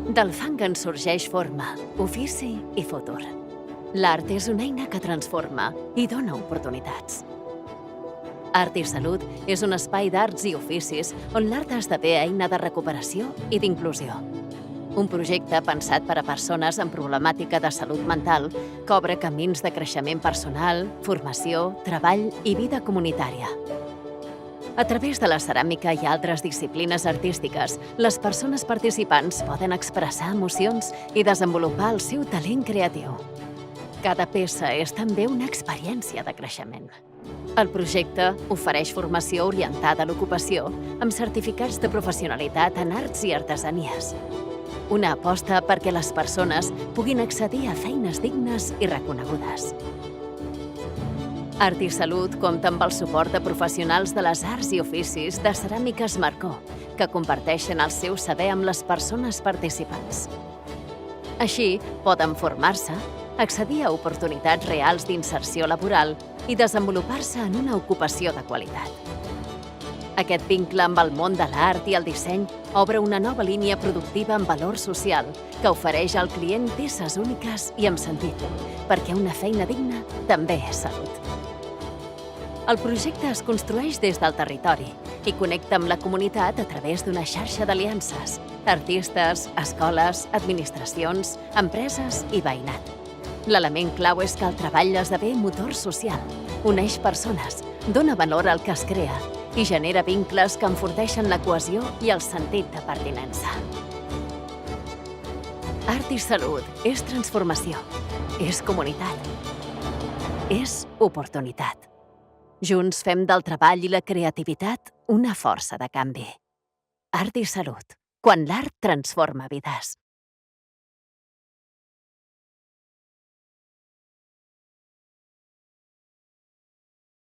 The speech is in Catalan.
Del fang en sorgeix forma, ofici i futur. L'art és una eina que transforma i dona oportunitats. Art i Salut és un espai d'arts i oficis on l'art esdevé eina de recuperació i d'inclusió. Un projecte pensat per a persones amb problemàtica de salut mental que obre camins de creixement personal, formació, treball i vida comunitària. A través de la ceràmica i altres disciplines artístiques, les persones participants poden expressar emocions i desenvolupar el seu talent creatiu. Cada peça és també una experiència de creixement. El projecte ofereix formació orientada a l'ocupació amb certificats de professionalitat en arts i artesanies. Una aposta perquè les persones puguin accedir a feines dignes i reconegudes. Art i Salut compta amb el suport de professionals de les arts i oficis de Ceràmiques Marcó, que comparteixen el seu saber amb les persones participants. Així, poden formar-se, accedir a oportunitats reals d'inserció laboral i desenvolupar-se en una ocupació de qualitat. Aquest vincle amb el món de l'art i el disseny obre una nova línia productiva amb valor social que ofereix al client peces úniques i amb sentit, perquè una feina digna també és salut. El projecte es construeix des del territori i connecta amb la comunitat a través d'una xarxa d'aliances, artistes, escoles, administracions, empreses i veïnat. L'element clau és que el treball esdevé motor social, uneix persones, dona valor al que es crea i genera vincles que enforteixen la cohesió i el sentit de pertinença. Art i Salut és transformació, és comunitat, és oportunitat. Junts fem del treball i la creativitat una força de canvi. Art i Salut, quan l'art transforma vides.